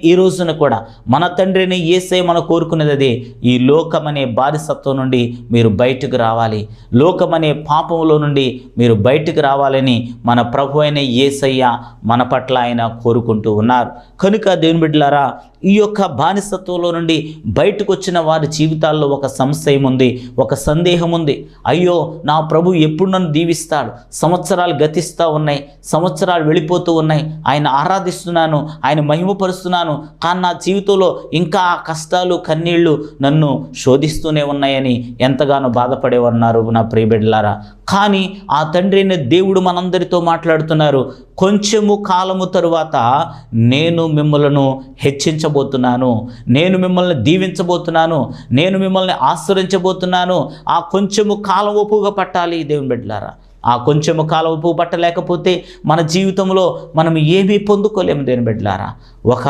ఈ రోజున కూడా మన తండ్రిని యేసే మనం కోరుకునేది అదే. ఈ లోకమనే బానిసత్వం నుండి మీరు బయటకు రావాలి, లోకమనే పాపంలో నుండి మీరు బయటకు రావాలని మన ప్రభు అయిన యేసయ్య మన పట్ల ఆయన కోరుకుంటూ ఉన్నారు. కనుక దేవుని బిడ్డలారా, ఈ యొక్క బానిసత్వంలో నుండి బయటకు వచ్చిన వారి జీవితాల్లో ఒక సంశయం ఉంది, ఒక సందేహం ఉంది. అయ్యో, నా ప్రభు ఎప్పుడు నన్ను దీవిస్తాడు? సంవత్సరాలు గతిస్తూ ఉన్నాయి, సంవత్సరాలు వెళ్ళిపోతూ ఉన్నాయి, ఆయన ఆరాధిస్తున్నాను, ఆయన మహిమపరుస్తున్నాను, కానీ నా జీవితంలో ఇంకా కష్టాలు కన్నీళ్లు నన్ను శోధిస్తూనే ఉన్నాయని ఎంతగానో బాధపడేవారున్నారు నా ప్రియబిడ్డలారా. కానీ ఆ తండ్రి అయిన దేవుడు మనందరితో మాట్లాడుతున్నారు. కొంచెము కాలము తరువాత నేను మిమ్మల్ని హెచ్చించబోతున్నాను, నేను మిమ్మల్ని దీవించబోతున్నాను, నేను మిమ్మల్ని ఆశ్రయించబోతున్నాను. ఆ కొంచెము కాలం ఒప్పుగా పట్టాలి దేవుని బిడ్డలారా. ఆ కొంచెము కాలం ఒప్పు పట్టలేకపోతే మన జీవితంలో మనం ఏమీ పొందుకోలేము దేవుని బిడ్డలారా. ఒక